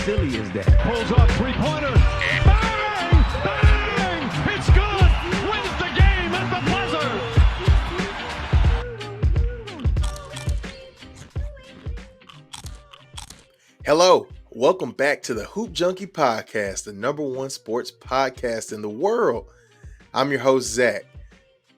silly is that? Pulls up, three-pointer. Bang! Bang! It's good! Wins the game at the buzzer! Hello, welcome back to the Hoop Junkie podcast, the #1 sports podcast in the world. I'm your host, Zach.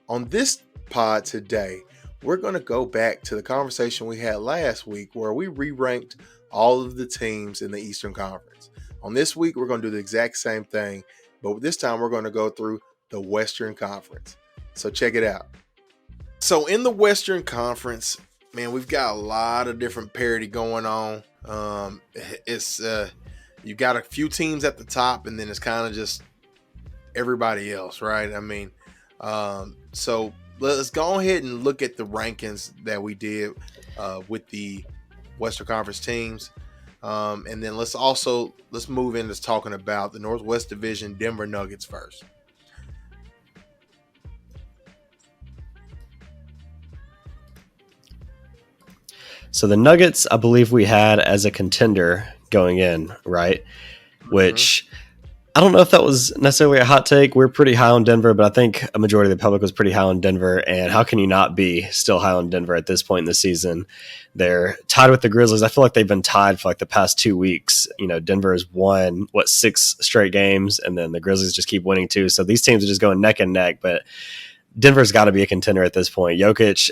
On this pod today, we're going to go back to the conversation we had last week where we re-ranked all of the teams in the Eastern Conference. On this week, we're going to do the exact same thing, but this time we're going to go through the Western Conference. So check it out. So in the Western Conference, man, we've got a lot of different parity going on. You got a few teams at the top, and then it's kind of just everybody else, right? I mean, so let's go ahead and look at the rankings that we did with the Western Conference teams, and then let's move into talking about the Northwest Division Denver Nuggets first. So the Nuggets, I believe we had as a contender going in, right? Which I don't know if that was necessarily a hot take. We're pretty high on Denver, but I think a majority of the public was pretty high on Denver. And how can you not be still high on Denver at this point in the season? They're tied with the Grizzlies. I feel like they've been tied for like the past 2 weeks. You know, Denver has won, 6 straight games, and then the Grizzlies just keep winning too. So these teams are just going neck and neck, but Denver's got to be a contender at this point. Jokic,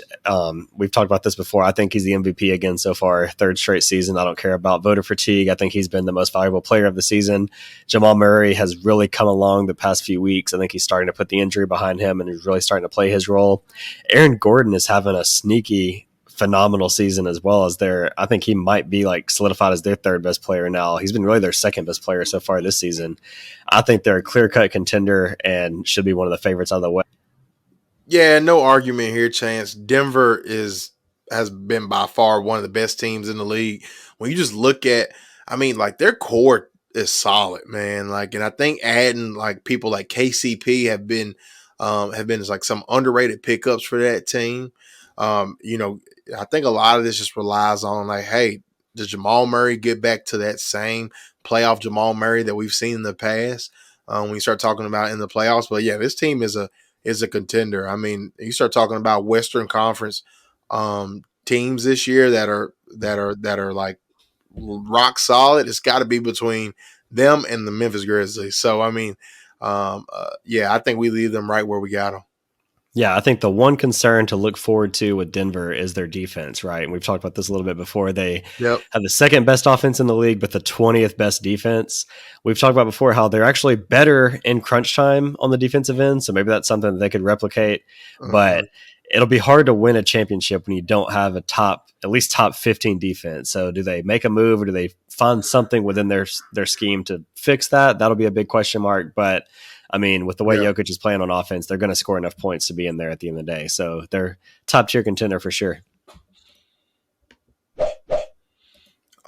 we've talked about this before. I think he's the MVP again so far, 3rd straight season. I don't care about voter fatigue. I think he's been the most valuable player of the season. Jamal Murray has really come along the past few weeks. I think he's starting to put the injury behind him and he's really starting to play his role. Aaron Gordon is having a sneaky, phenomenal season as well as I think he might be like solidified as their 3rd best player now. He's been really their 2nd best player so far this season. I think they're a clear-cut contender and should be one of the favorites out of the West. Yeah, no argument here, Chance. Denver has been by far one of the best teams in the league. When you just look at, their core is solid, man. And I think adding people like KCP have been like some underrated pickups for that team. I think a lot of this just relies on hey, does Jamal Murray get back to that same playoff Jamal Murray that we've seen in the past when you start talking about in the playoffs? But yeah, this team is a contender. I mean, you start talking about Western Conference teams this year that are like rock solid. It's got to be between them and the Memphis Grizzlies. So I think we leave them right where we got them. Yeah, I think the one concern to look forward to with Denver is their defense, right? And we've talked about this a little bit before. They have the 2nd best offense in the league, but the 20th best defense. We've talked about before how they're actually better in crunch time on the defensive end, so maybe that's something that they could replicate. But it'll be hard to win a championship when you don't have a at least top 15 defense. So do they make a move or do they find something within their scheme to fix that? That'll be a big question mark, but with the way Jokic is playing on offense, they're going to score enough points to be in there at the end of the day. So they're top-tier contender for sure.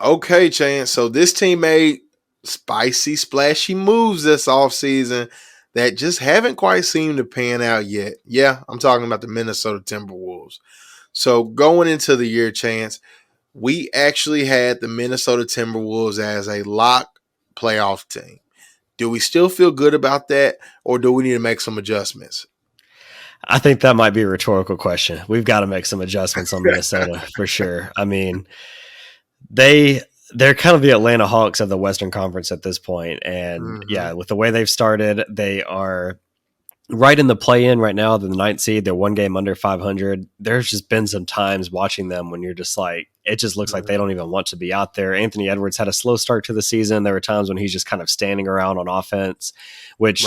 Okay, Chance. So this team made spicy, splashy moves this offseason that just haven't quite seemed to pan out yet. Yeah, I'm talking about the Minnesota Timberwolves. So going into the year, Chance, we actually had the Minnesota Timberwolves as a lock playoff team. Do we still feel good about that, or do we need to make some adjustments? I think that might be a rhetorical question. We've got to make some adjustments on Minnesota for sure. They're kind of the Atlanta Hawks of the Western Conference at this point. And with the way they've started, they are right in the play-in right now. They're the 9th seed. They're 1 game under 500. There's just been some times watching them when you're just like, it just looks like they don't even want to be out there. Anthony Edwards had a slow start to the season. There were times when he's just kind of standing around on offense, which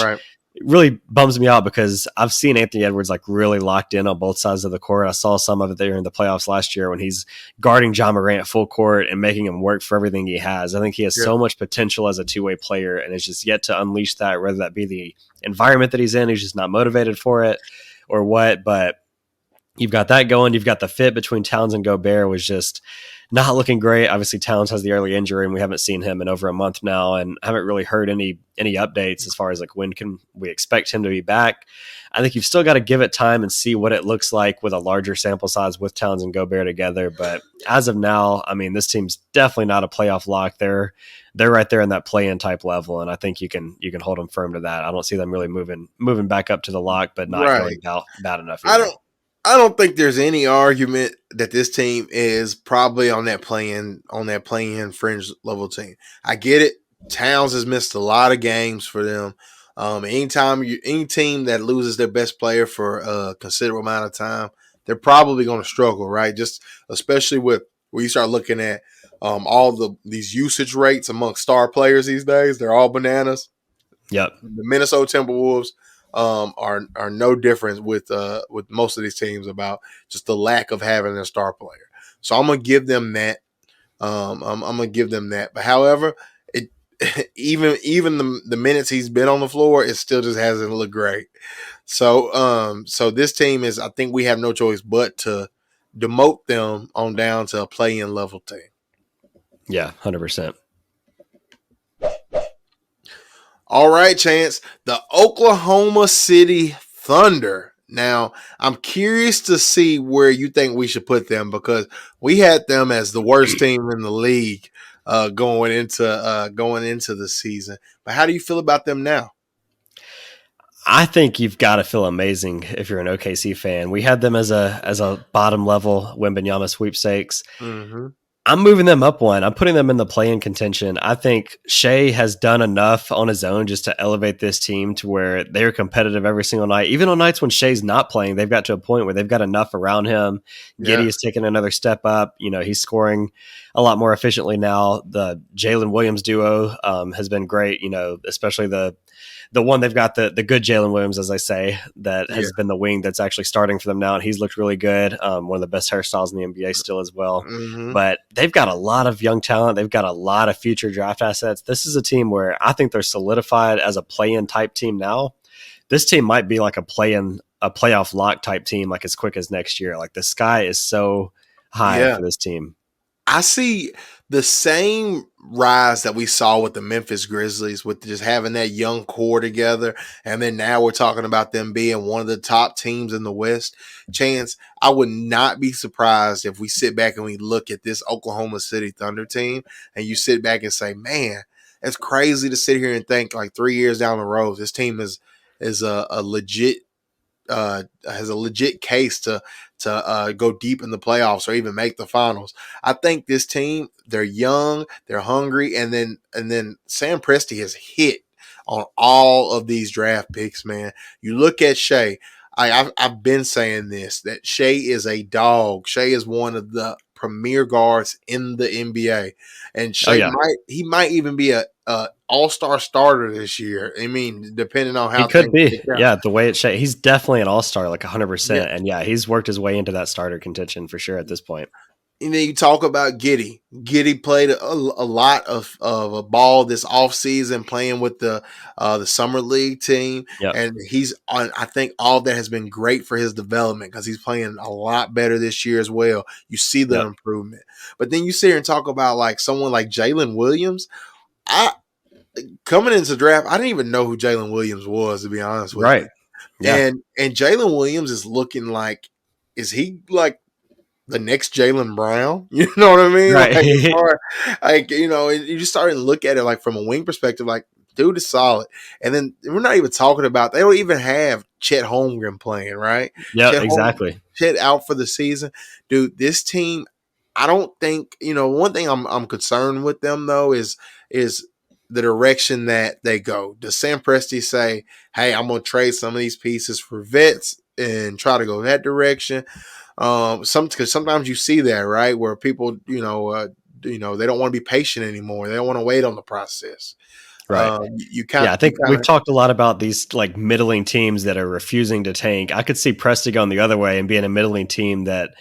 really bums me out because I've seen Anthony Edwards really locked in on both sides of the court. I saw some of it there in the playoffs last year when he's guarding Ja Morant full court and making him work for everything he has. I think he has so much potential as a two-way player, and it's just yet to unleash that, whether that be the environment that he's in, he's just not motivated for it or what. But you've got that going. You've got the fit between Towns and Gobert was just not looking great. Obviously, Towns has the early injury, and we haven't seen him in over a month now, and haven't really heard any updates as far as like when can we expect him to be back. I think you've still got to give it time and see what it looks like with a larger sample size with Towns and Gobert together. But as of now, I mean, this team's definitely not a playoff lock. They're right there in that play-in type level, and I think you can hold them firm to that. I don't see them really moving back up to the lock, but not Right. going bad enough I either. don't think there's any argument that this team is probably on that playing fringe level team. I get it. Towns has missed a lot of games for them. Any team that loses their best player for a considerable amount of time, they're probably going to struggle, right? Just especially with where you start looking at all these usage rates among star players these days. They're all bananas. Yep. The Minnesota Timberwolves are no different with most of these teams about just the lack of having a star player. So I'm gonna give them that. I'm gonna give them that. But however, it even the minutes he's been on the floor, it still just hasn't looked great. So this team is, I think we have no choice but to demote them on down to a play-in level team. Yeah, 100%. All right, Chance. The Oklahoma City Thunder. Now, I'm curious to see where you think we should put them, because we had them as the worst team in the league going into the season. But how do you feel about them now? I think you've got to feel amazing if you're an OKC fan. We had them as a bottom level Wembanyama sweepstakes. Mm-hmm. I'm moving them up one. I'm putting them in the play-in contention. I think Shea has done enough on his own just to elevate this team to where they're competitive every single night. Even on nights when Shea's not playing, they've got to a point where they've got enough around him. Yeah. Giddey has taken another step up. You know, he's scoring a lot more efficiently now. The Jalen Williams duo has been great, you know, especially the one they've got, the good Jalen Williams, as I say, that has been the wing that's actually starting for them now, and he's looked really good. One of the best hairstyles in the NBA still as well. Mm-hmm. But they've got a lot of young talent. They've got a lot of future draft assets. This is a team where I think they're solidified as a play-in type team now. This team might be like a playoff lock type team, like as quick as next year. Like the sky is so high for this team. I see the same rise that we saw with the Memphis Grizzlies, with just having that young core together. And then now we're talking about them being one of the top teams in the West. Chance, I would not be surprised if we sit back and we look at this Oklahoma City Thunder team and you sit back and say, man, it's crazy to sit here and think like 3 years down the road, this team is a legit has a legit case to go deep in the playoffs or even make the finals. I think this team, they're young, they're hungry, and then Sam Presti has hit on all of these draft picks, man. You look at Shea. I've been saying this, that Shea is a dog. Shea is one of the premier guards in the NBA, and Shea might even be a all-star starter this year. I mean, depending on how he could be. Yeah, the way it's Shea, he's definitely an all-star, like 100%. And he's worked his way into that starter contention for sure at this point. And then you talk about Giddey. Giddey played a lot of a ball this offseason playing with the summer league team. And he's on. I think all that has been great for his development because he's playing a lot better this year as well. You see the improvement. But then you sit here and talk about like someone like Jalen Williams. Coming into the draft, I didn't even know who Jalen Williams was, to be honest with you. Yeah. And Jalen Williams is looking like, is he like the next Jaylen Brown? You know what I mean? Right. Like, you know, and you just start to look at it like from a wing perspective, like, dude is solid. And then we're not even talking about, they don't even have Chet Holmgren playing, right? Yeah, exactly. Chet out for the season. Dude, this team, I don't think, you know, one thing I'm concerned with them though is the direction that they go. Does Sam Presti say, hey, I'm going to trade some of these pieces for vets and try to go that direction? Because sometimes you see that, right, where people, they don't want to be patient anymore. They don't want to wait on the process. Right. I think we've talked a lot about these like middling teams that are refusing to tank. I could see Presti going the other way and being a middling team that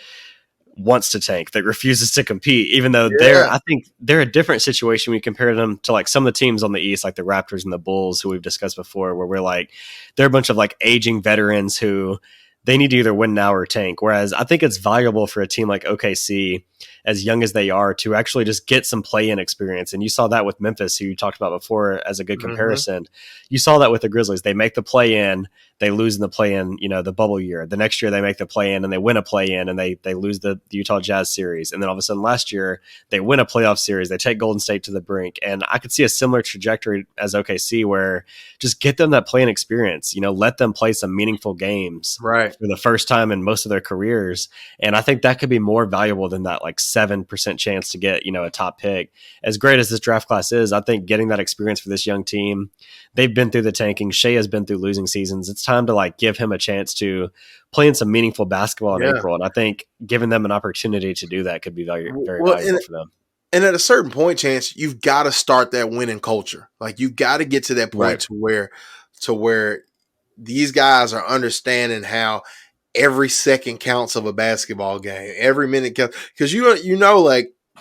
wants to tank, that refuses to compete, even though I think they're a different situation when you compare them to like some of the teams on the East, like the Raptors and the Bulls, who we've discussed before, where we're like, they're a bunch of like aging veterans who they need to either win now or tank. Whereas I think it's valuable for a team like OKC, as young as they are, to actually just get some play-in experience. And you saw that with Memphis, who you talked about before as a good Mm-hmm. comparison. You saw that with the Grizzlies. They make the play-in, they lose in the play-in, the bubble year. The next year they make the play-in and they win a play-in and they lose the Utah Jazz series. And then all of a sudden last year they win a playoff series. They take Golden State to the brink. And I could see a similar trajectory as OKC where just get them that play-in experience, let them play some meaningful games Right. for the first time in most of their careers. And I think that could be more valuable than that 7% chance to get, a top pick. As great as this draft class is, I think getting that experience for this young team, they've been through the tanking. Shea has been through losing seasons. It's time to give him a chance to play in some meaningful basketball in Yeah. April. And I think giving them an opportunity to do that could be very, very Well, valuable for them. and at a certain point, Chance, you've got to start that winning culture. You've got to get to that point to where these guys are understanding how every second counts of a basketball game, every minute counts. Because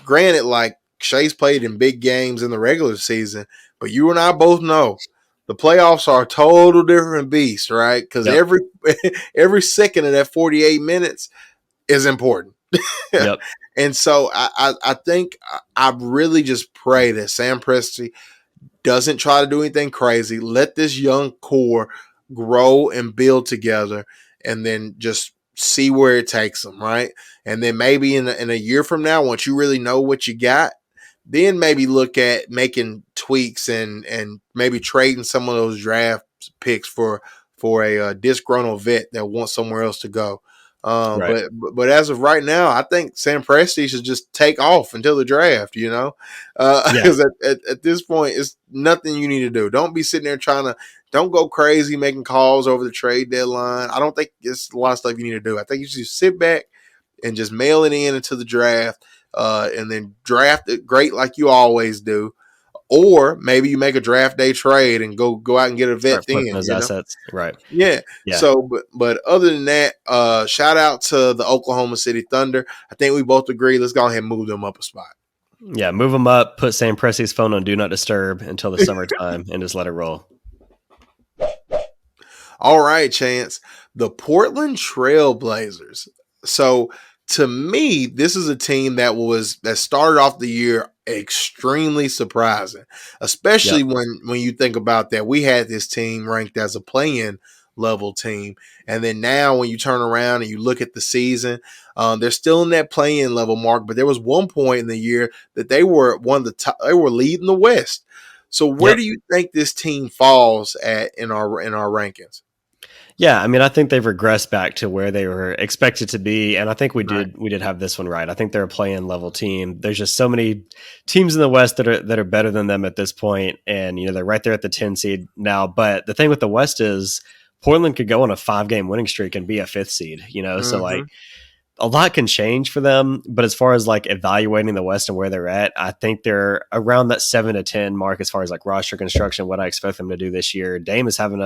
granted, Shea's played in big games in the regular season, but you and I both know the playoffs are a total different beast, right? Because every second of that 48 minutes is important. Yep. And so I think I really just pray that Sam Presti doesn't try to do anything crazy. Let this young core grow and build together, and then just see where it takes them, right? And then maybe in a year from now, once you really know what you got, then maybe look at making tweaks and maybe trading some of those draft picks for a disgruntled vet that wants somewhere else to go. Right. But as of right now, I think Sam Presti should just take off until the draft, because at this point, it's nothing you need to do. Don't be sitting there don't go crazy making calls over the trade deadline. I don't think it's a lot of stuff you need to do. I think you should just sit back and just mail it in into the draft, and then draft it great like you always do. Or maybe you make a draft day trade and go out and get a vet Start flipping then. those assets. Right. Yeah. Yeah. So, but other than that, shout out to the Oklahoma City Thunder. I think we both agree. Let's go ahead and move them up a spot. Yeah. Move them up. Put Sam Presti's phone on Do Not Disturb until the summertime and just let it roll. All right, Chance. The Portland Trail Blazers. So to me, this is a team that started off the year extremely surprising, especially when you think about that. We had this team ranked as a play-in level team, and then now when you turn around and you look at the season, they're still in that play-in level mark. But there was one point in the year that they were one of the top. They were leading the West. So where do you think this team falls at in our rankings? Yeah, I mean, I think they've regressed back to where they were expected to be, and I think we did have this one right. I think they're a play-in level team. There's just so many teams in the West that are better than them at this point, and they're right there at the 10 seed now. But the thing with the West is Portland could go on a 5-game winning streak and be a 5th seed. So a lot can change for them, but as far as evaluating the West and where they're at, I think they're around that 7 to 10 mark as far as roster construction, what I expect them to do this year. Dame is having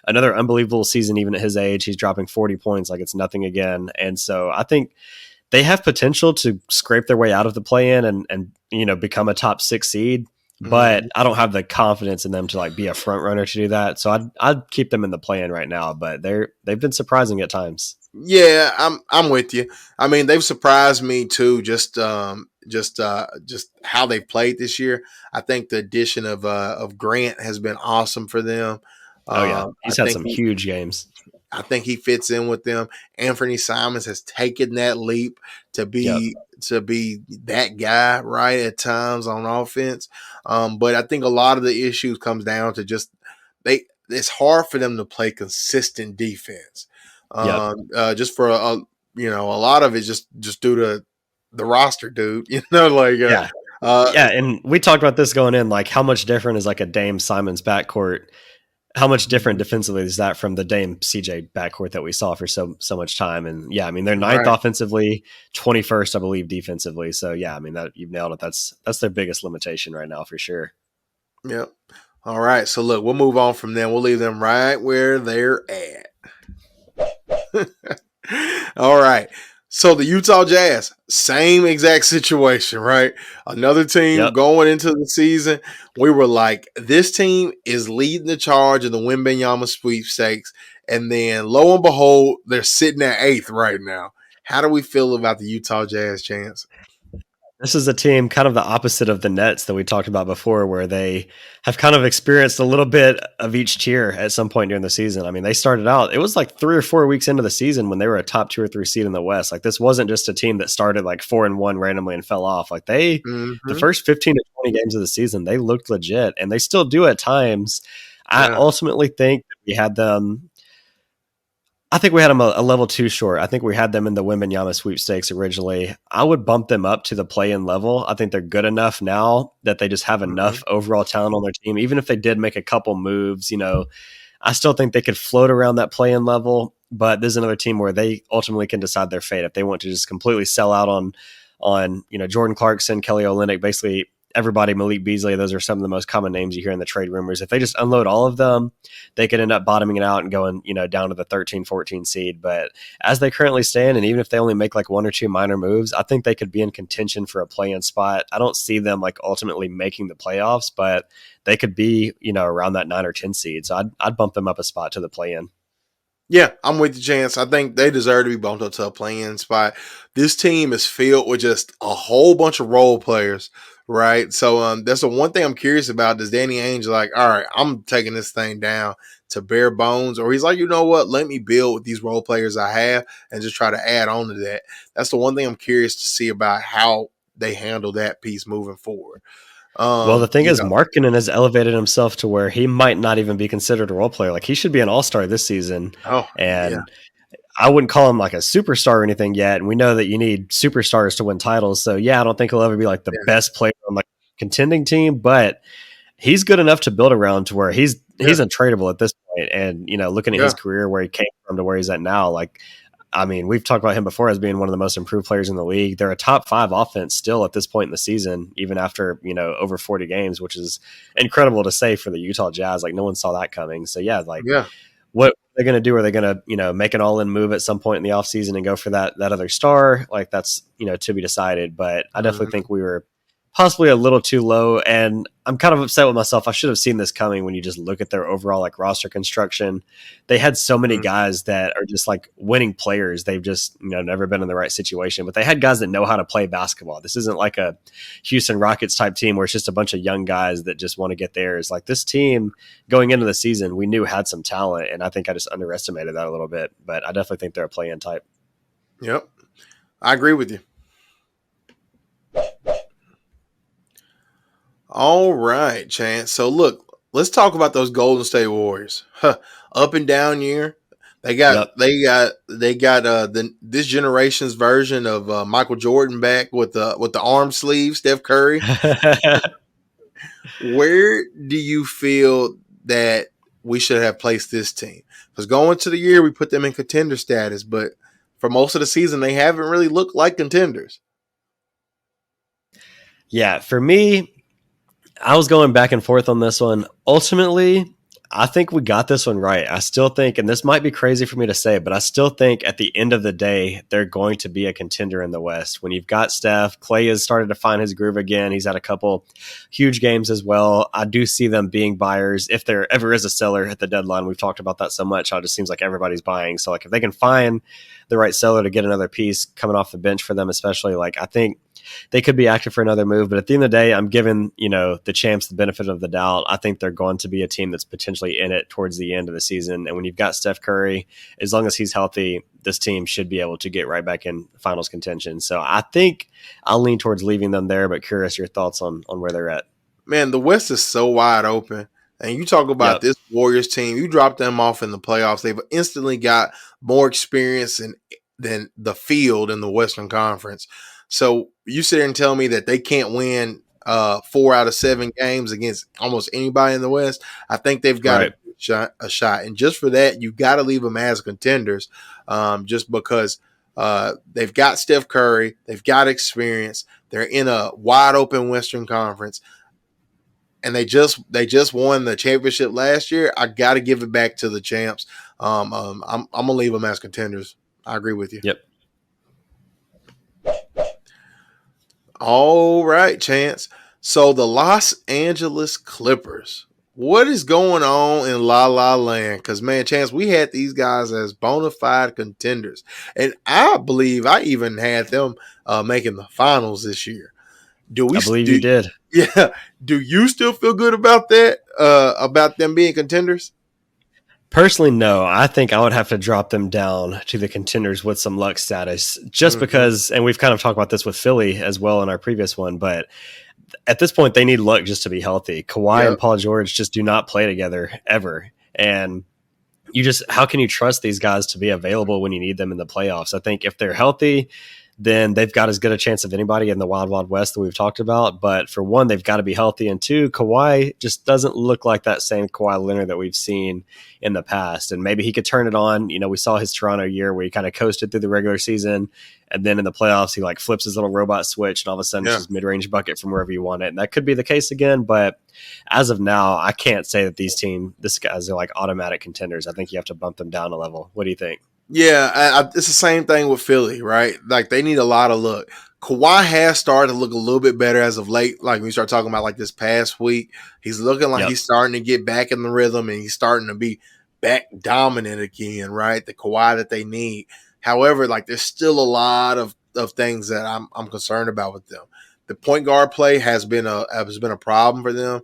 another unbelievable season, even at his age. He's dropping 40 points like it's nothing again. And so I think they have potential to scrape their way out of the play-in and become a top 6 seed. But I don't have the confidence in them to be a front runner to do that. So I'd keep them in the play-in right now, but they've been surprising at times. Yeah, I'm with you. I mean, they've surprised me too. Just how they've played this year. I think the addition of Grant has been awesome for them. He's had some huge games. I think he fits in with them. Anthony Simons has taken that leap to be that guy, right, at times on offense. But I think a lot of the issues comes down to just it's hard for them to play consistent defense. Just for a lot of it just due to the roster, dude. And we talked about this going in, how much different is a Dame Simons backcourt? How much different defensively is that from the Dame CJ backcourt that we saw for so much time? And yeah, I mean, they're 9th offensively, 21st, I believe, defensively. So yeah, I mean, that you've nailed it. That's their biggest limitation right now for sure. Yep. All right. So look, we'll move on from them. We'll leave them right where they're at. All right. So the Utah Jazz, same exact situation, right? Another team going into the season. We were like, this team is leading the charge in the Wembanyama sweepstakes, and then lo and behold, they're sitting at 8th right now. How do we feel about the Utah Jazz, Chance? This is a team kind of the opposite of the Nets that we talked about before, where they have kind of experienced a little bit of each tier at some point during the season. I mean, they started out, it was like 3 or 4 weeks into the season when they were a top 2 or 3 seed in the West. Like, this wasn't just a team that started like 4-1 randomly and fell off. Like, the Mm-hmm. first 15 to 20 games of the season, they looked legit, and they still do at times. I Yeah. ultimately think that we had them. I think we had them a level too short. I think we had them in the Wembanyama sweepstakes originally. I would bump them up to the play-in level. I think they're good enough now that they just have Mm-hmm. enough overall talent on their team. Even if they did make a couple moves, I still think they could float around that play-in level. But this is another team where they ultimately can decide their fate if they want to just completely sell out on Jordan Clarkson, Kelly Olynyk, basically everybody, Malik Beasley. Those are some of the most common names you hear in the trade rumors. If they just unload all of them, they could end up bottoming it out and going, down to the 13, 14 seed. But as they currently stand, and even if they only make like 1 or 2 minor moves, I think they could be in contention for a play-in spot. I don't see them like ultimately making the playoffs, but they could be, around that 9 or 10 seed. So I'd bump them up a spot to the play-in. Yeah, I'm with you, Chance. I think they deserve to be bumped up to a play-in spot. This team is filled with just a whole bunch of role players, right? So that's the one thing I'm curious about. Does Danny Ainge like, all right, I'm taking this thing down to bare bones, or he's like, you know what? Let me build with these role players I have and just try to add on to that. That's the one thing I'm curious to see about how they handle that piece moving forward. Well, the thing You is, know, Markkinen has elevated himself to where he might not even be considered a role player. Like, he should be an all-star this season. oh yeah, And I wouldn't call him like a superstar or anything yet. And we know that you need superstars to win titles. So yeah, I don't think he'll ever be like the yeah, best player on like a contending team, but he's good enough to build around to where he's yeah, untradeable at this point. And looking at yeah. his career, where he came from to where he's at now, like, I mean, we've talked about him before as being one of the most improved players in the league. They're a top 5 offense still at this point in the season, even after, over 40 games, which is incredible to say for the Utah Jazz. Like, no one saw that coming. So yeah, like, Yeah. what they're going to do? Are they going to, make an all-in move at some point in the offseason and go for that other star? Like, that's, to be decided. But I definitely Mhm. think we were possibly a little too low. And I'm kind of upset with myself. I should have seen this coming when you just look at their overall like roster construction. They had so many Mhm. guys that are just like winning players. They've just, never been in the right situation, but they had guys that know how to play basketball. This isn't like a Houston Rockets type team where it's just a bunch of young guys that just want to get theirs. Like, this team going into the season, we knew had some talent. And I think I just underestimated that a little bit, but I definitely think they're a play-in type. Yep. I agree with you. All right, Chance. So look, let's talk about those Golden State Warriors. Huh. Up and down year. They got Yep. this generation's version of Michael Jordan back with the arm sleeve, Steph Curry. Where do you feel that we should have placed this team? Because going to the year, we put them in contender status, but for most of the season, they haven't really looked like contenders. Yeah, for me, I was going back and forth on this one. Ultimately, I think we got this one right. I still think, and this might be crazy for me to say, but I still think at the end of the day, they're going to be a contender in the West. When you've got Steph, Clay has started to find his groove again. He's had a couple huge games as well. I do see them being buyers. If there ever is a seller at the deadline, we've talked about that so much. It just seems like everybody's buying. So, like, if they can find the right seller to get another piece coming off the bench for them, especially, like, I think they could be active for another move. But at the end of the day, I'm giving, the champs the benefit of the doubt. I think they're going to be a team that's potentially in it towards the end of the season. And when you've got Steph Curry, as long as he's healthy, this team should be able to get right back in finals contention. So I think I'll lean towards leaving them there, but curious your thoughts on where they're at. Man, the West is so wide open. And you talk about Yep. this Warriors team, you drop them off in the playoffs. They've instantly got more experience than the field in the Western Conference. So you sit there and tell me that they can't win 4 out of 7 games against almost anybody in the West. I think they've got Right. a shot. And just for that, you got to leave them as contenders just because they've got Steph Curry. They've got experience. They're in a wide open Western Conference. And they just won the championship last year. I got to give it back to the champs. I'm gonna leave them as contenders. I agree with you. Yep. All right, Chance. So the Los Angeles Clippers. What is going on in La La Land? Because, man, Chance, we had these guys as bona fide contenders. And I believe I even had them making the finals this year. Do we I believe do? you did. Yeah. Do you still feel good about that? About them being contenders? Personally, no. I think I would have to drop them down to the contenders with some luck status just Mm-hmm. because, and we've kind of talked about this with Philly as well in our previous one, but at this point, they need luck just to be healthy. Kawhi Yep. and Paul George just do not play together ever. And how can you trust these guys to be available when you need them in the playoffs? I think if they're healthy, then they've got as good a chance of anybody in the Wild Wild West that we've talked about. But for one, they've got to be healthy. And two, Kawhi just doesn't look like that same Kawhi Leonard that we've seen in the past. And maybe he could turn it on. We saw his Toronto year where he kind of coasted through the regular season. And then in the playoffs, he like flips his little robot switch and all of a sudden it's Yeah. just mid-range bucket from wherever you want it. And that could be the case again. But as of now, I can't say that this guys are like automatic contenders. I think you have to bump them down a level. What do you think? Yeah, it's the same thing with Philly, right? Like they need a lot of luck. Kawhi has started to look a little bit better as of late. Like when you start talking about like this past week, he's looking like Yep. he's starting to get back in the rhythm and he's starting to be back dominant again, right? The Kawhi that they need. However, like there's still a lot of things that I'm concerned about with them. The point guard play has been a problem for them.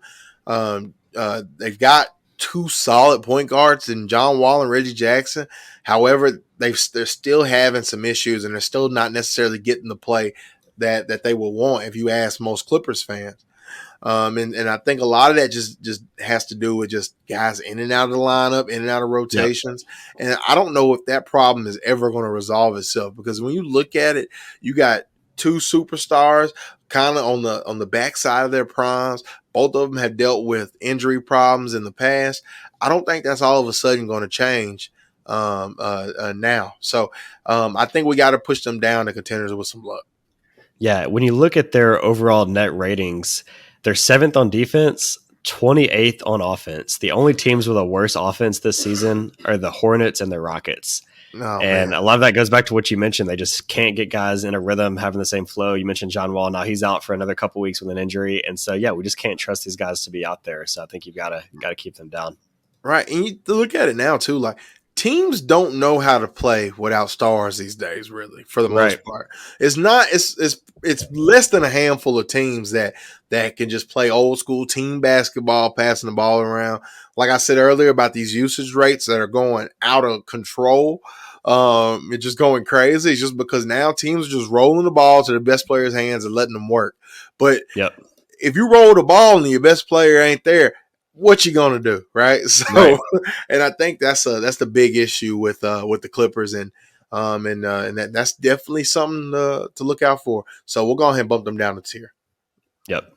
They've got two solid point guards in John Wall and Reggie Jackson. However, they're still having some issues and they're still not necessarily getting the play that they will want if you ask most Clippers fans. And I think a lot of that just has to do with just guys in and out of the lineup, in and out of Yep. rotations. And I don't know if that problem is ever going to resolve itself because when you look at it, you got two superstars kind of on the backside of their primes. Both of them have dealt with injury problems in the past. I don't think that's all of a sudden going to change now. So I think we got to push them down to contenders with some luck. Yeah, when you look at their overall net ratings, they're seventh on defense, 28th on offense. The only teams with a worse offense this season are the Hornets and the Rockets. Oh And man. a lot of that goes back to what you mentioned. They just can't get guys in a rhythm, having the same flow. You mentioned John Wall. Now he's out for another couple weeks with an injury. And so, yeah, we just can't trust these guys to be out there. So I think you've got to keep them down. Right. And you look at it now too, like teams don't know how to play without stars these days, really, for the Right. most part. It's less than a handful of teams that can just play old school team basketball, passing the ball around. Like I said earlier about these usage rates that are going out of control. It's just going crazy. It's just because now teams are just rolling the ball to the best players' hands and letting them work. But Yep. if you roll the ball and your best player ain't there, what you gonna do, right? So, Right. and I think that's the big issue with the Clippers and that's definitely something to look out for. So we'll go ahead and bump them down a tier. Yep.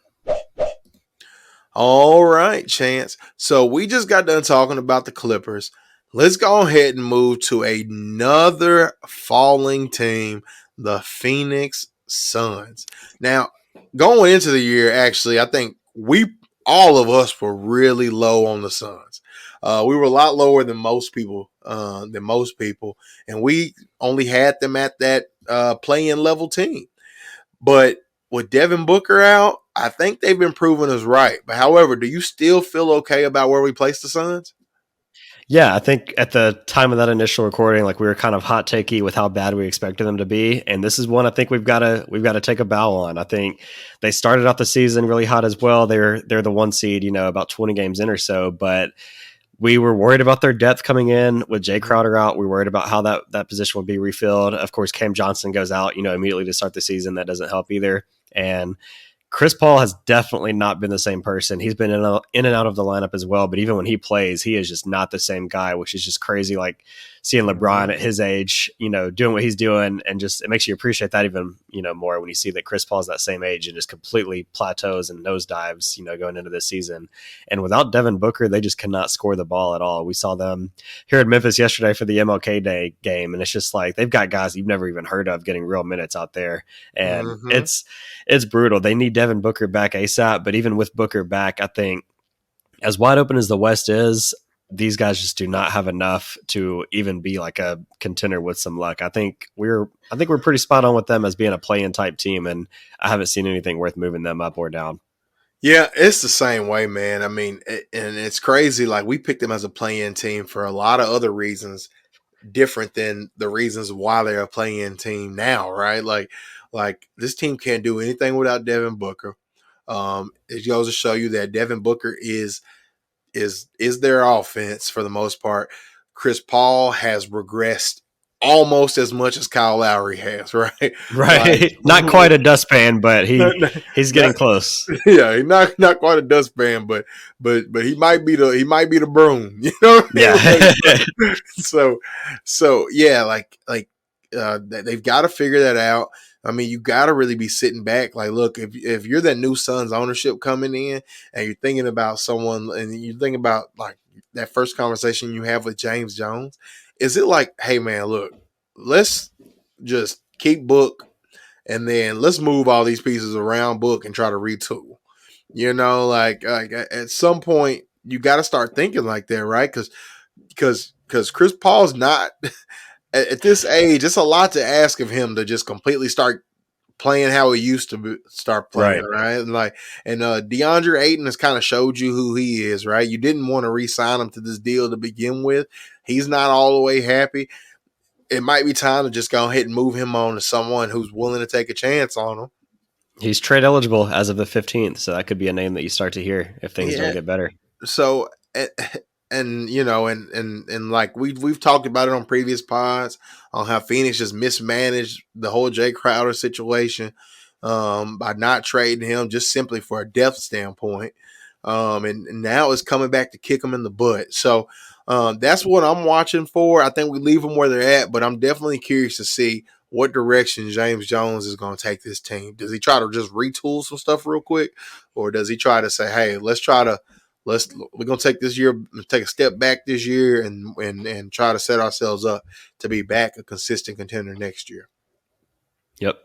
All right, Chance. So we just got done talking about the Clippers. Let's go ahead and move to another falling team, the Phoenix Suns. Now, going into the year, actually, I think all of us were really low on the Suns. We were a lot lower than most people, and we only had them at that play-in level team. But with Devin Booker out, I think they've been proving us right. But however, do you still feel okay about where we placed the Suns? Yeah, I think at the time of that initial recording, like we were kind of hot takey with how bad we expected them to be, and this is one I think we've got to take a bow on. I think they started off the season really hot as well. They're the one seed, about 20 games in or so, but we were worried about their depth coming in with Jay Crowder out. We were worried about how that position would be refilled. Of course, Cam Johnson goes out, immediately to start the season. That doesn't help either. And Chris Paul has definitely not been the same person. He's been in and out of the lineup as well, but even when he plays, he is just not the same guy, which is just crazy. Like seeing LeBron at his age, doing what he's doing, and just it makes you appreciate that even more when you see that Chris Paul's that same age and just completely plateaus and nosedives, going into this season. And without Devin Booker, they just cannot score the ball at all. We saw them here in Memphis yesterday for the MLK Day game, and it's just like they've got guys you've never even heard of getting real minutes out there, and it's brutal. They need Devin Booker back ASAP, but even with Booker back, I think as wide open as the West is, these guys just do not have enough to even be like a contender with some luck. I think we're pretty spot on with them as being a play-in type team, and I haven't seen anything worth moving them up or down. Yeah, it's the same way, man. I mean, and it's crazy. Like we picked them as a play-in team for a lot of other reasons, different than the reasons why they're a play-in team now, right? Like this team can't do anything without Devin Booker. It goes to show you that Devin Booker is their offense for the most part. Chris Paul has regressed almost as much as Kyle Lowry has, right? Like Right. Not quite a dustpan, but he's getting not, close. yeah, he's not quite a dustpan, but he might be the broom. You know what I mean? Yeah. So so yeah, they've got to figure that out. I mean, you got to really be sitting back. Like, look, if you're that new Suns ownership coming in, and you're thinking about someone, and you're thinking about like that first conversation you have with James Jones, is it like, hey man, look, let's just keep Book, and then let's move all these pieces around Book and try to retool. You know, like at some point you got to start thinking like that, right? Because Chris Paul's not at this age. It's a lot to ask of him to just completely start playing how he used to start playing, Right. right? And DeAndre Ayton has kind of showed you who he is, right? You didn't want to re-sign him to this deal to begin with. He's not all the way happy. It might be time to just go ahead and move him on to someone who's willing to take a chance on him. He's trade eligible as of the 15th, so that could be a name that you start to hear if things don't Yeah. get better. So and you know and like we've talked about it on previous pods on how Phoenix just mismanaged the whole Jay Crowder situation by not trading him just simply for a depth standpoint. And now it's coming back to kick them in the butt. So that's what I'm watching for. I think we leave them where they're at, but I'm definitely curious to see what direction James Jones is going to take this team. Does he try to just retool some stuff real quick, or does he try to say, "Hey, we're gonna take this year, take a step back this year, and try to set ourselves up to be back a consistent contender next year." Yep.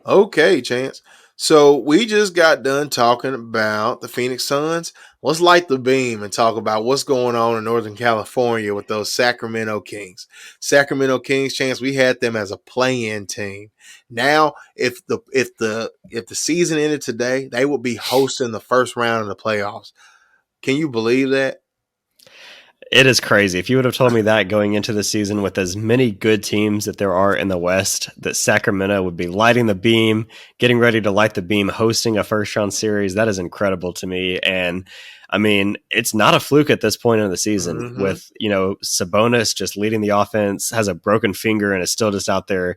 Okay, Chance. So we just got done talking about the Phoenix Suns. Let's light the beam and talk about what's going on in Northern California with those Sacramento Kings. Sacramento Kings, Chance, we had them as a play-in team. Now, if the season ended today, they would be hosting the first round of the playoffs. Can you believe that? It is crazy. If you would have told me that going into the season with as many good teams that there are in the West, that Sacramento would be lighting the beam, getting ready to light the beam, hosting a first round series, that is incredible to me. And I mean, it's not a fluke at this point in the season Mm-hmm. with, Sabonis just leading the offense, has a broken finger and is still just out there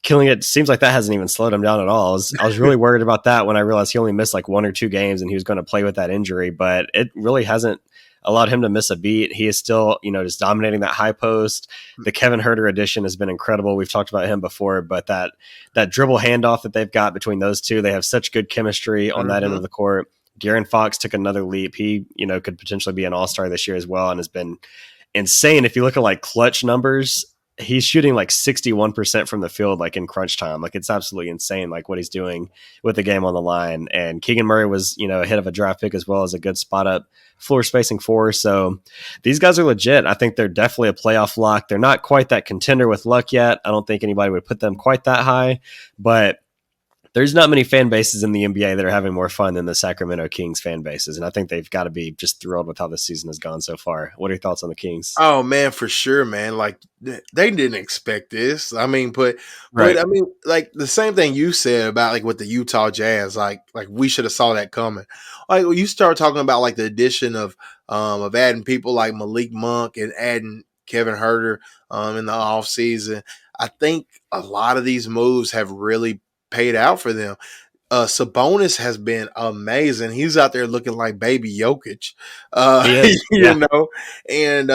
killing it. Seems like that hasn't even slowed him down at all. I was really worried about that when I realized he only missed like 1 or 2 games and he was going to play with that injury, but it really hasn't allowed him to miss a beat. He is still, just dominating that high post. The Kevin Herter addition has been incredible. We've talked about him before, but that dribble handoff that they've got between those two, they have such good chemistry on that end Mm-hmm. of the court. De'Aaron Fox took another leap. He, could potentially be an all-star this year as well and has been insane. If you look at like clutch numbers, he's shooting like 61% from the field, like in crunch time. Like it's absolutely insane, like what he's doing with the game on the line. And Keegan Murray was, ahead of a draft pick as well as a good spot up floor spacing four. So these guys are legit. I think they're definitely a playoff lock. They're not quite that contender with luck yet. I don't think anybody would put them quite that high, but there's not many fan bases in the NBA that are having more fun than the Sacramento Kings fan bases. And I think they've got to be just thrilled with how the season has gone so far. What are your thoughts on the Kings? Oh man, for sure, man. Like they didn't expect this. I mean, but Right. I mean, like the same thing you said about like with the Utah Jazz. Like we should have saw that coming. Like when you start talking about like the addition of adding people like Malik Monk and adding Kevin Herter in the off season, I think a lot of these moves have really paid out for them. Sabonis has been amazing. He's out there looking like baby Jokic, He is. you Yeah. know, and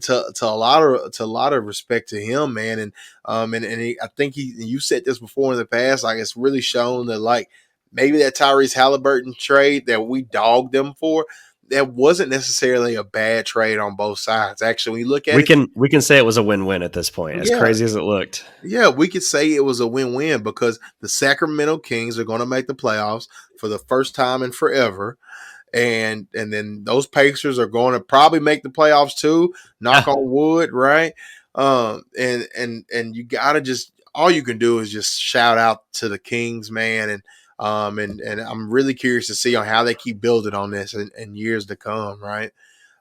to a lot of respect to him, man. I think you said this before in the past, like it's really shown that like maybe that Tyrese Halliburton trade that we dogged them for, that wasn't necessarily a bad trade on both sides. Actually, when you look at We it, can say it was a win-win at this point, as yeah, crazy as it looked. yeah, we could say it was a win-win because the Sacramento Kings are going to make the playoffs for the first time in forever, and then those Pacers are going to probably make the playoffs too. Knock Yeah. on wood, right? And you gotta just all you can do is just shout out to the Kings, man, and And I'm really curious to see on how they keep building on this in years to come, right?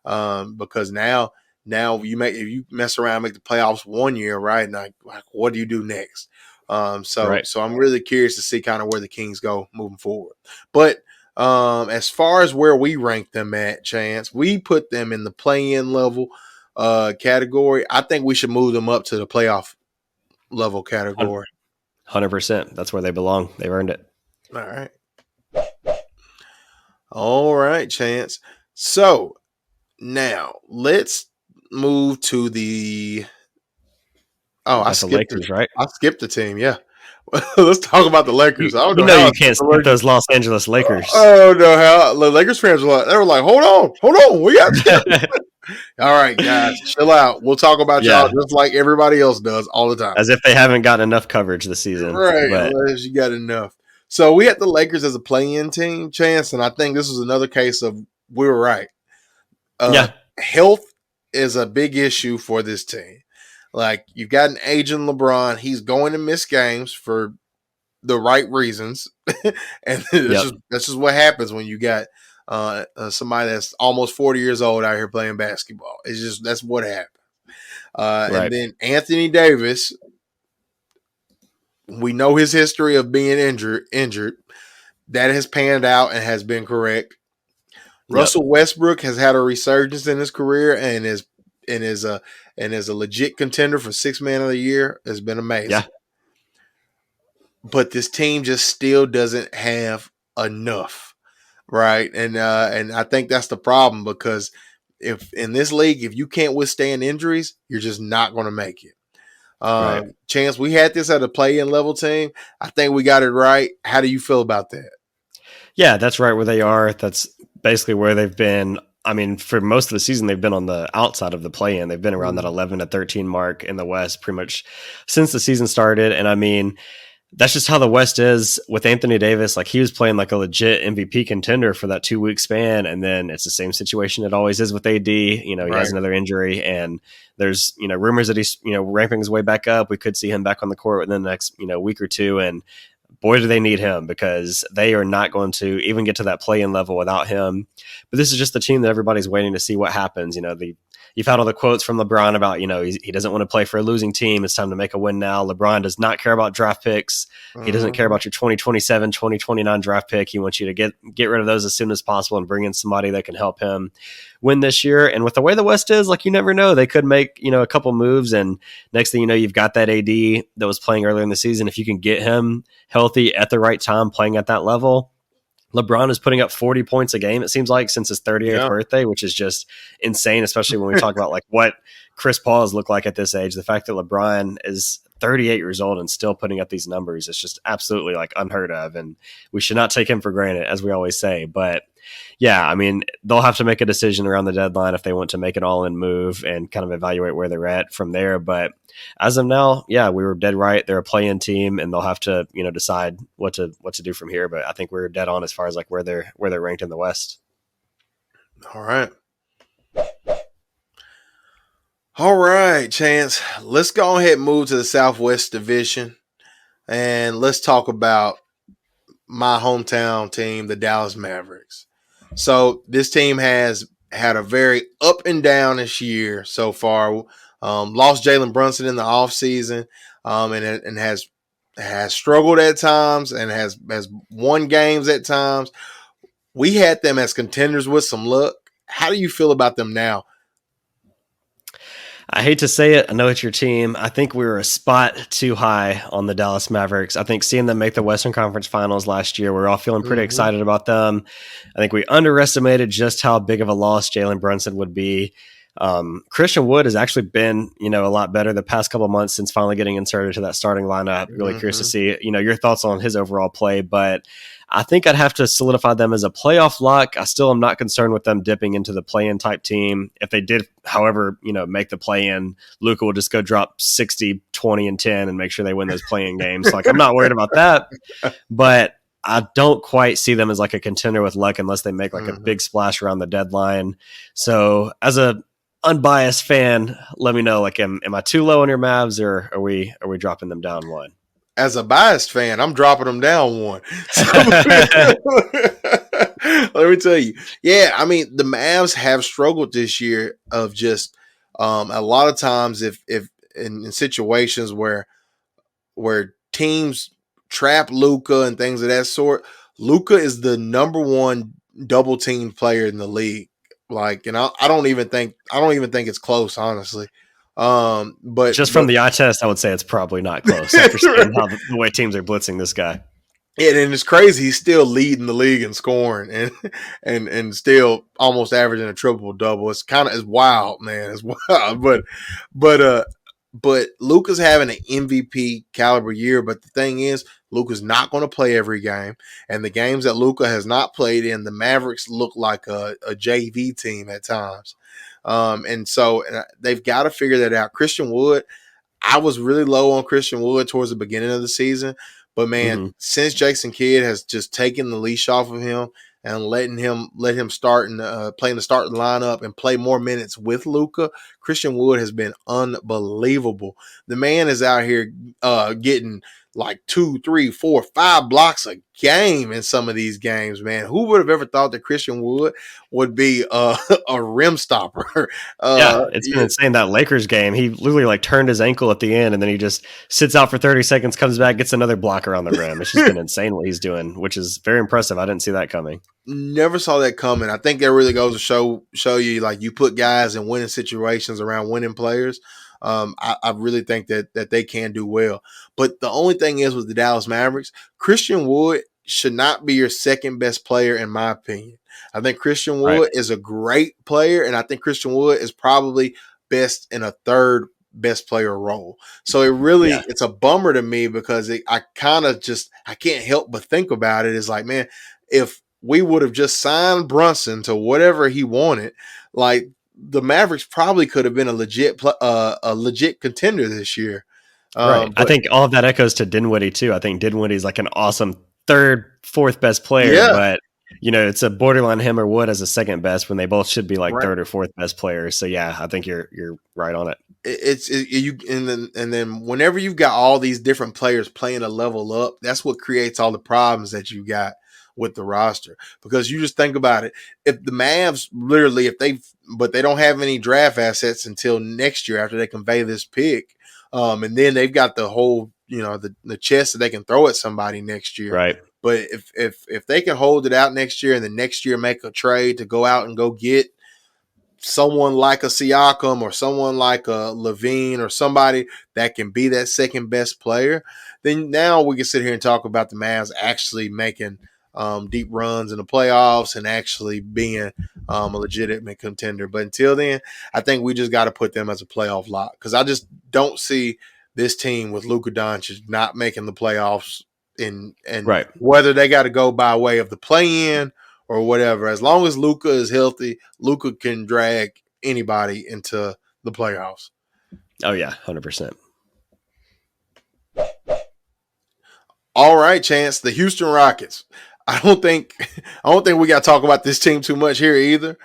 Because now if you mess around and make the playoffs one year, right? And like what do you do next? So I'm really curious to see kind of where the Kings go moving forward. But as far as where we rank them at, Chance, we put them in the play-in level category. I think we should move them up to the playoff level category. 100%. That's where they belong. They've earned it. All right. All right, Chance. So now let's move to the. Oh, That's the Lakers, right? I skipped the team. Yeah, let's talk about the Lakers. I don't know how you can't skip those Los Angeles Lakers. Oh no, how the Lakers fans were like, they were like, hold on, we got to skip. All right, guys, chill out. We'll talk about y'all just like everybody else does all the time, as if they haven't gotten enough coverage this season, right? Unless you got enough. So we had the Lakers as a play-in team, Chance, and I think this was another case of we were right. Health is a big issue for this team. Like, you've got an aging LeBron. He's going to miss games for the right reasons. And that's just what happens when you got somebody that's almost 40 years old out here playing basketball. It's just that's what happens. And then Anthony Davis, we know his history of being injured. That has panned out and has been correct. Russell Westbrook has had a resurgence in his career and is a legit contender for Sixth Man of the Year. Has been amazing. Yeah. But this team just still doesn't have enough, right? And I think that's the problem, because if in this league, if you can't withstand injuries, you're just not going to make it. Chance, we had this at a play-in level team. I think we got it right. How do you feel about that? Yeah, that's right where they are. That's basically where they've been. I mean, for most of the season, they've been on the outside of the play-in. They've been around that 11-13 mark in the West pretty much since the season started. And I mean, that's just how the West is with Anthony Davis. Like, he was playing like a legit MVP contender for that 2-week span. And then it's the same situation it always is with AD. He has another injury, and there's, rumors that he's, ramping his way back up. We could see him back on the court within the next, week or two. And boy, do they need him, because they are not going to even get to that play-in level without him. But this is just the team that everybody's waiting to see what happens. You've had all the quotes from LeBron about, he doesn't want to play for a losing team. It's time to make a win now. LeBron does not care about draft picks. He doesn't care about your 2027, 2029 draft pick. He wants you to get rid of those as soon as possible and bring in somebody that can help him win this year. And with the way the West is, like, you never know. They could make, a couple moves, and next thing you know, you've got that AD that was playing earlier in the season. If you can get him healthy at the right time, playing at that level, LeBron is putting up 40 points a game, it seems like, since his 38th birthday, which is just insane, especially when we talk about like what Chris Paul has looked like at this age. The fact that LeBron is 38 years old and still putting up these numbers is just absolutely like unheard of. And we should not take him for granted, as we always say. But yeah, I mean, they'll have to make a decision around the deadline if they want to make an all-in move and kind of evaluate where they're at from there. But as of now, yeah, we were dead right. They're a play-in team, and they'll have to, decide what to do from here. But I think we're dead on as far as like where they're ranked in the West. All right, Chance. Let's go ahead and move to the Southwest Division, and let's talk about my hometown team, the Dallas Mavericks. So this team has had a very up and down this year so far. Lost Jalen Brunson in the offseason, and has struggled at times and has won games at times. We had them as contenders with some luck. How do you feel about them now? I hate to say it. I know it's your team. I think we were a spot too high on the Dallas Mavericks. I think seeing them make the Western Conference Finals last year, we're all feeling pretty excited about them. I think we underestimated just how big of a loss Jalen Brunson would be. Christian Wood has actually been, a lot better the past couple of months since finally getting inserted to that starting lineup. Really curious to see, your thoughts on his overall play, but I think I'd have to solidify them as a playoff lock. I still am not concerned with them dipping into the play-in type team. If they did, however, make the play-in, Luka will just go drop 60, 20, and 10 and make sure they win those play-in games. Like, I'm not worried about that, but I don't quite see them as like a contender with luck unless they make like a big splash around the deadline. So as a unbiased fan, let me know, like, am I too low on your Mavs, or are we dropping them down one? as a biased fan, I'm dropping them down one. So, let me tell you. Yeah, I mean, the Mavs have struggled this year of just a lot of times if in situations where teams trap Luka and things of that sort, Luka is the number one double team player in the league. Like, and I don't even think it's close, honestly. But Just from the eye test, I would say it's probably not close after seeing how the way teams are blitzing this guy. yeah, and it's crazy. He's still leading the league in scoring and still almost averaging a triple double. It's wild, man. It's wild. But but Luka's having an MVP caliber year. But the thing is, Luka's not going to play every game. And the games that Luka has not played in, the Mavericks look like a JV team at times. And so they've got to figure that out. Christian Wood, I was really low on Christian Wood towards the beginning of the season. But man, since Jason Kidd has just taken the leash off of him and let him start and play in the starting lineup and play more minutes with Luka, Christian Wood has been unbelievable. The man is out here getting like 2, 3, 4, 5 blocks a game in some of these games, man. Who would have ever thought that Christian Wood would be a rim stopper? Yeah, it's been insane. That Lakers game, he literally like turned his ankle at the end, and then he just sits out for 30 seconds, comes back, gets another block around the rim. It's just been insane what he's doing, which is very impressive. I didn't see that coming. Never saw that coming. I think that really goes to show you, like, you put guys in winning situations around winning players. I really think that they can do well. But the only thing is with the Dallas Mavericks, Christian Wood should not be your second best player, in my opinion. I think Christian Wood is a great player, and I think Christian Wood is probably best in a third best player role. So it's a bummer to me because I can't help but think about it. It's like, man, if we would have just signed Brunson to whatever he wanted, like, the Mavericks probably could have been a legit contender this year. Right. I think all of that echoes to Dinwiddie too. I think Dinwiddie's like an awesome third, fourth best player, but it's a borderline him or Wood as a second best when they both should be like third or fourth best players. So yeah, I think you're right on it. And then whenever you've got all these different players playing a level up, that's what creates all the problems that you got with the roster. Because you just think about it, if the Mavs literally, but they don't have any draft assets until next year after they convey this pick, and then they've got the whole the chest that they can throw at somebody next year, right? But if they can hold it out next year and then next year make a trade to go out and go get someone like a Siakam or someone like a Levine or somebody that can be that second best player, then now we can sit here and talk about the Mavs actually making deep runs in the playoffs and actually being a legitimate contender. But until then, I think we just got to put them as a playoff lock, because I just don't see this team with Luka Doncic not making the playoffs, and whether they got to go by way of the play-in or whatever. As long as Luka is healthy, Luka can drag anybody into the playoffs. Oh yeah, 100%. All right, Chance, the Houston Rockets. I don't think we got to talk about this team too much here either.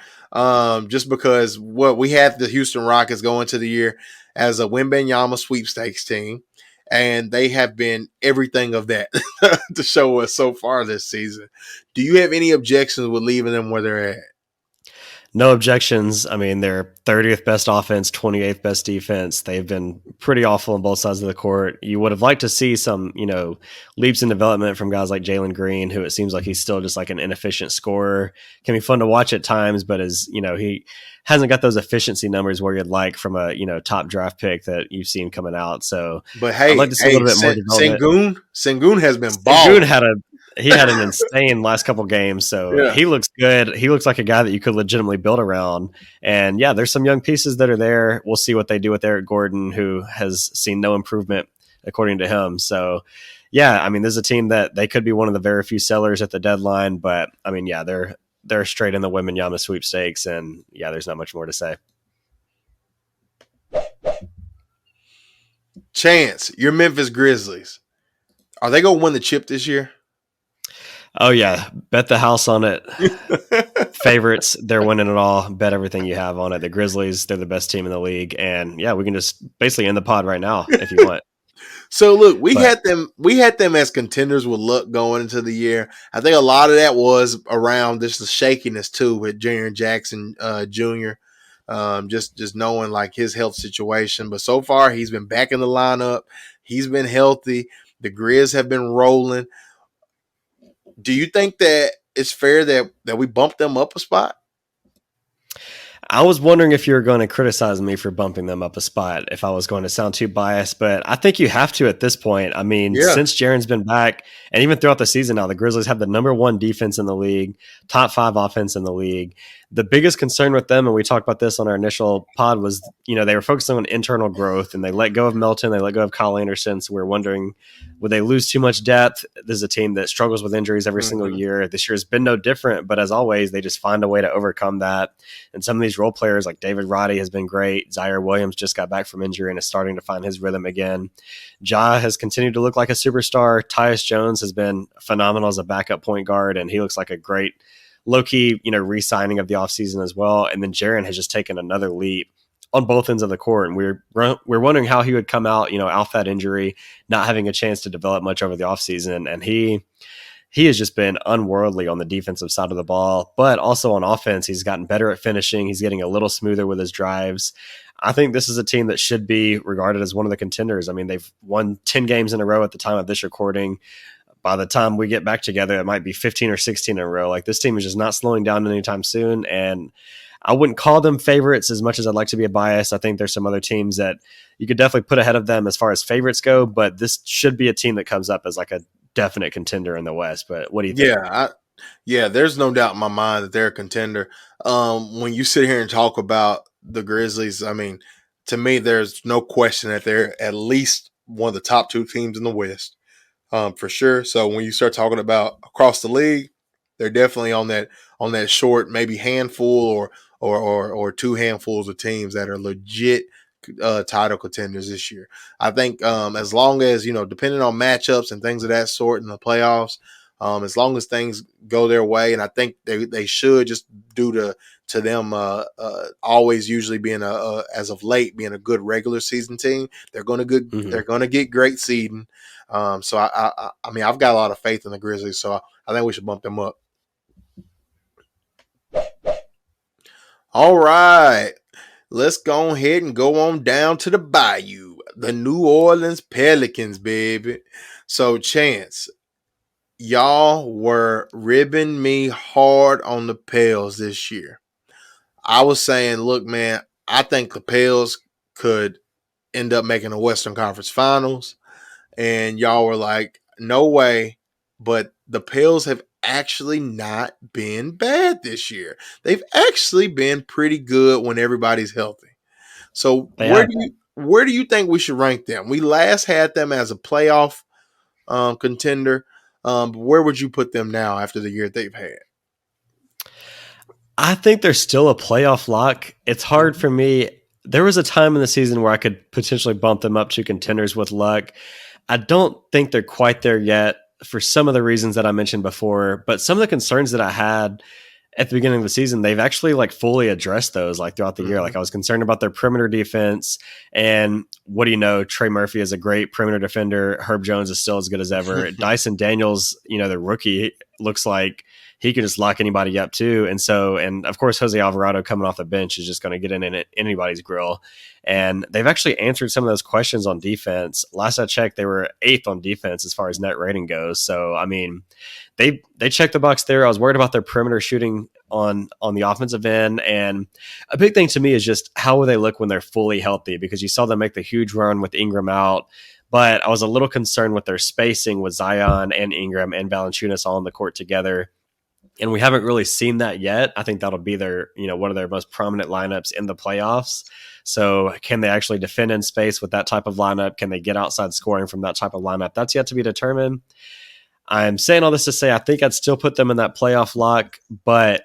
Just because we had the Houston Rockets go into the year as a Wembanyama sweepstakes team, and they have been everything of that to show us so far this season. Do you have any objections with leaving them where they're at? No objections. I mean, they're 30th best offense, 28th best defense. They've been pretty awful on both sides of the court. You would have liked to see some, leaps in development from guys like Jalen Green, who it seems like he's still just like an inefficient scorer. Can be fun to watch at times, but he hasn't got those efficiency numbers where you'd like from a, top draft pick that you've seen coming out. So, but hey, I'd like to see a little bit more development. Sengun has been balling. He had an insane last couple games, so he looks good. He looks like a guy that you could legitimately build around. And yeah, there's some young pieces that are there. We'll see what they do with Eric Gordon, who has seen no improvement according to him. So yeah, I mean, there's a team that they could be one of the very few sellers at the deadline, but I mean, yeah, they're straight in the Wembanyama sweepstakes, and yeah, there's not much more to say. Chance, your Memphis Grizzlies, are they going to win the chip this year? Oh yeah, bet the house on it. Favorites, they're winning it all. Bet everything you have on it. The Grizzlies, they're the best team in the league, and yeah, we can just basically end the pod right now if you want. So look, we But had them as contenders with luck going into the year. I think a lot of that was around just the shakiness too with Jaren Jackson Jr. Just knowing like his health situation. But so far he's been back in the lineup. He's been healthy. The Grizz have been rolling. Do you think that it's fair that we bump them up a spot? I was wondering if you were going to criticize me for bumping them up a spot, if I was going to sound too biased, but I think you have to at this point. I mean, Yeah. since Jaren's been back, and even throughout the season now, the Grizzlies have the number one defense in the league, top 5 offense in the league. The biggest concern with them, and we talked about this on our initial pod, was, they were focusing on internal growth, and they let go of Melton, they let go of Kyle Anderson, so we are wondering, would they lose too much depth? This is a team that struggles with injuries every single year. This year has been no different, but as always, they just find a way to overcome that. And some of these role players like David Roddy has been great. Zaire Williams just got back from injury and is starting to find his rhythm again. Ja has continued to look like a superstar. Tyus Jones has been phenomenal as a backup point guard, and he looks like a great low-key, re-signing of the offseason as well. And then Jaren has just taken another leap on both ends of the court. And we're wondering how he would come out, off that injury, not having a chance to develop much over the offseason. And he has just been unworldly on the defensive side of the ball, but also on offense, he's gotten better at finishing. He's getting a little smoother with his drives. I think this is a team that should be regarded as one of the contenders. I mean, they've won 10 games in a row at the time of this recording. By the time we get back together, it might be 15 or 16 in a row. Like, this team is just not slowing down anytime soon. And I wouldn't call them favorites as much as I'd like to be a bias. I think there's some other teams that you could definitely put ahead of them as far as favorites go, but this should be a team that comes up as like a definite contender in the West. But what do you think? Yeah, there's no doubt in my mind that they're a contender. When you sit here and talk about the Grizzlies, I mean, to me, there's no question that they're at least one of the top 2 teams in the West, for sure. So when you start talking about across the league, they're definitely on that short maybe handful or 2 handfuls of teams that are legit title contenders this year. I think as long as, depending on matchups and things of that sort in the playoffs, as long as things go their way, and I think they should, just due to them always usually being as of late being a good regular season team, they're going to get great seeding. So I mean, I've got a lot of faith in the Grizzlies, so I think we should bump them up. All right. Let's go ahead and go on down to the Bayou, the New Orleans Pelicans, baby. So, Chance, y'all were ribbing me hard on the Pels this year. I was saying, look, man, I think the Pels could end up making the Western Conference Finals. And y'all were like, no way. But the Pels have actually not been bad this year. They've actually been pretty good when everybody's healthy. So where do you think we should rank them? We last had them as a playoff contender. Where would you put them now after the year they've had? I think they're still a playoff lock. It's hard for me. There was a time in the season where I could potentially bump them up to contenders with luck. I don't think they're quite there yet for some of the reasons that I mentioned before, but some of the concerns that I had at the beginning of the season, they've actually like fully addressed those like throughout the year. Like, I was concerned about their perimeter defense, and what do you know? Trey Murphy is a great perimeter defender. Herb Jones is still as good as ever. Dyson Daniels, the rookie, looks like he can just lock anybody up too. And of course, Jose Alvarado coming off the bench is just going to get in anybody's grill. And they've actually answered some of those questions on defense. Last I checked, they were 8th on defense as far as net rating goes. So, I mean, they checked the box there. I was worried about their perimeter shooting on the offensive end. And a big thing to me is just how will they look when they're fully healthy, because you saw them make the huge run with Ingram out. But I was a little concerned with their spacing with Zion and Ingram and Valanciunas all on the court together. And we haven't really seen that yet. I think that'll be their, one of their most prominent lineups in the playoffs. So can they actually defend in space with that type of lineup? Can they get outside scoring from that type of lineup? That's yet to be determined. I'm saying all this to say I think I'd still put them in that playoff lock, but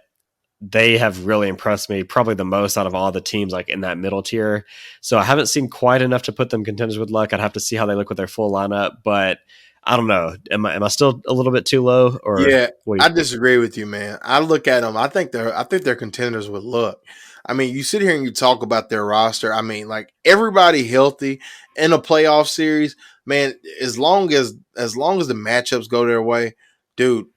they have really impressed me probably the most out of all the teams like in that middle tier. So I haven't seen quite enough to put them contenders with luck. I'd have to see how they look with their full lineup, but I don't know. Am I still a little bit too low? Or yeah, I disagree with you, man. I look at them. I think they're contenders with luck. I mean, you sit here and you talk about their roster. I mean, like everybody healthy in a playoff series. man, as long as the matchups go their way, dude,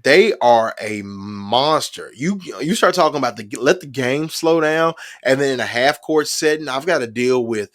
they are a monster. You start talking about let the game slow down, and then in a half court setting, I've got to deal with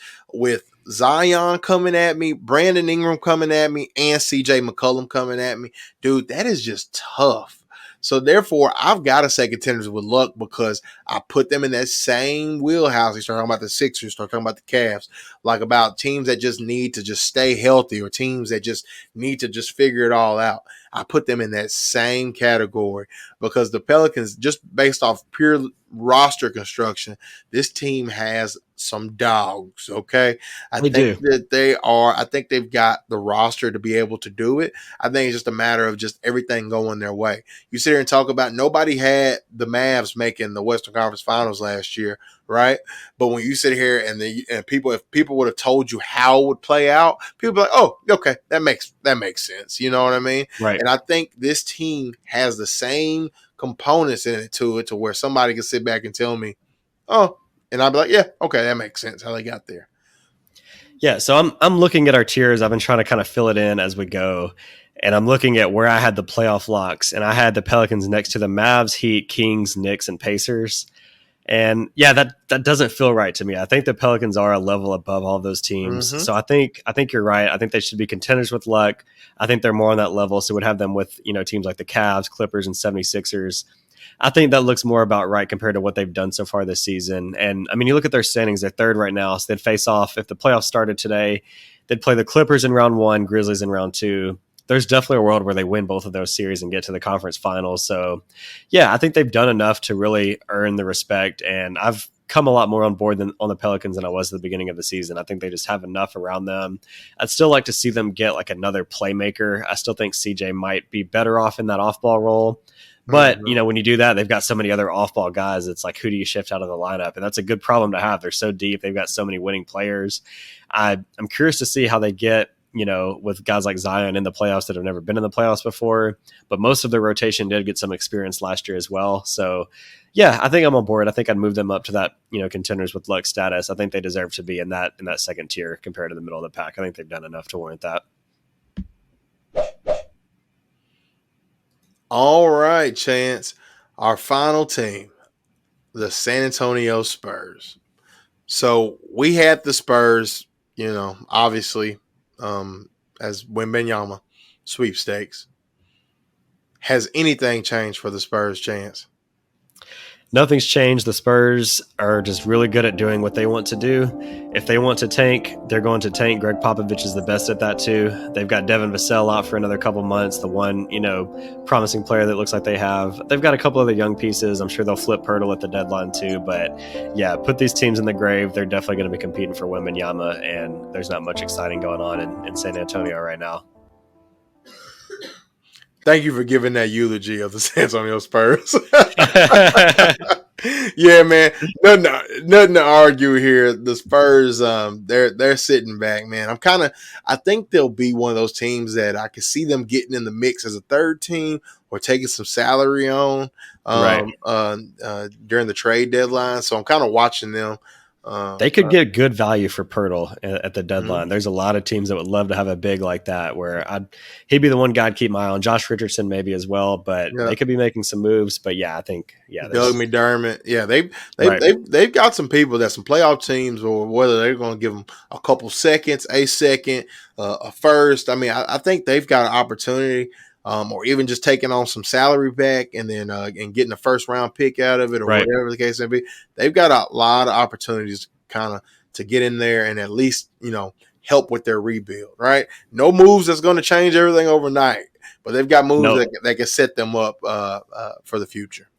Zion coming at me, Brandon Ingram coming at me, and CJ McCollum coming at me. Dude, that is just tough. So therefore, I've got to say contenders with luck because I put them in that same wheelhouse. You start talking about the Sixers, start talking about the Cavs, like about teams that just need to just stay healthy or teams that just need to just figure it all out. I put them in that same category because the Pelicans, just based off pure roster construction, this team has some dogs. Okay. I They think do. that I think they've got the roster to be able to do it. I think it's just a matter of just everything going their way. You sit here and talk about nobody had the Mavs making the Western Conference Finals last year, right? But when you sit here and people, if people would have told you how it would play out, people be like, "Oh, okay, that makes sense." You know what I mean? Right. And I think this team has the same components in it to where somebody can sit back and tell me, "Oh," and I'll be like, "Yeah, okay, that makes sense how they got there." Yeah, so I'm looking at our tiers. I've been trying to kind of fill it in as we go. And I'm looking at where I had the playoff locks, and I had the Pelicans next to the Mavs, Heat, Kings, Knicks, and Pacers. And yeah, that doesn't feel right to me. I think the Pelicans are a level above all of those teams. Mm-hmm. So I think you're right. I think they should be contenders with luck. I think they're more on that level. So would have them with, teams like the Cavs, Clippers, and 76ers. I think that looks more about right compared to what they've done so far this season. And I mean, you look at their standings, they're third right now. So they'd face off if the playoffs started today, they'd play the Clippers in round one, Grizzlies in round two. There's definitely a world where they win both of those series and get to the conference finals. So, yeah, I think they've done enough to really earn the respect. And I've come a lot more on board than on the Pelicans than I was at the beginning of the season. I think they just have enough around them. I'd still like to see them get like another playmaker. I still think CJ might be better off in that off-ball role. But, Mm-hmm. when you do that, they've got so many other off-ball guys. It's like, who do you shift out of the lineup? And that's a good problem to have. They're so deep. They've got so many winning players. I'm curious to see how they get, with guys like Zion in the playoffs that have never been in the playoffs before. But most of their rotation did get some experience last year as well. So, yeah, I think I'm on board. I think I'd move them up to that, contenders with luck status. I think they deserve to be in that second tier compared to the middle of the pack. I think they've done enough to warrant that. All right, Chance. Our final team, the San Antonio Spurs. So we had the Spurs, obviously, as Wembenyama sweepstakes. Has anything changed for the Spurs, Chance? Nothing's changed. The Spurs are just really good at doing what they want to do. If they want to tank, they're going to tank. Greg Popovich is the best at that too. They've got Devin Vassell out for another couple months, the one, promising player that looks like they have. They've got a couple other young pieces. I'm sure they'll flip Pirtle at the deadline too. But yeah, put these teams in the grave. They're definitely going to be competing for Wembanyama, and there's not much exciting going on in San Antonio right now. Thank you for giving that eulogy of the San Antonio Spurs. Yeah, man. Nothing to argue here. The Spurs, they're sitting back, man. I think they'll be one of those teams that I can see them getting in the mix as a third team or taking some salary on Right. During the trade deadline. So I'm kind of watching them. They could get good value for Pirtle at the Mhm. deadline. There's a lot of teams that would love to have a big like that where he'd be the one guy I'd keep my eye on. Josh Richardson maybe as well, but Yeah. they could be making some moves. But yeah, I think Doug McDermott. Yeah, Right. they've got some people that some playoff teams, or whether they're going to give them a couple seconds, a second, a first. I mean, I think they've got an opportunity, or even just taking on some salary back and then and getting a first round pick out of it, or Right. whatever the case may be. They've got a lot of opportunities, kind of, to get in there and at least help with their rebuild. Right? No moves that's going to change everything overnight, but they've got moves No. that can set them up for the future.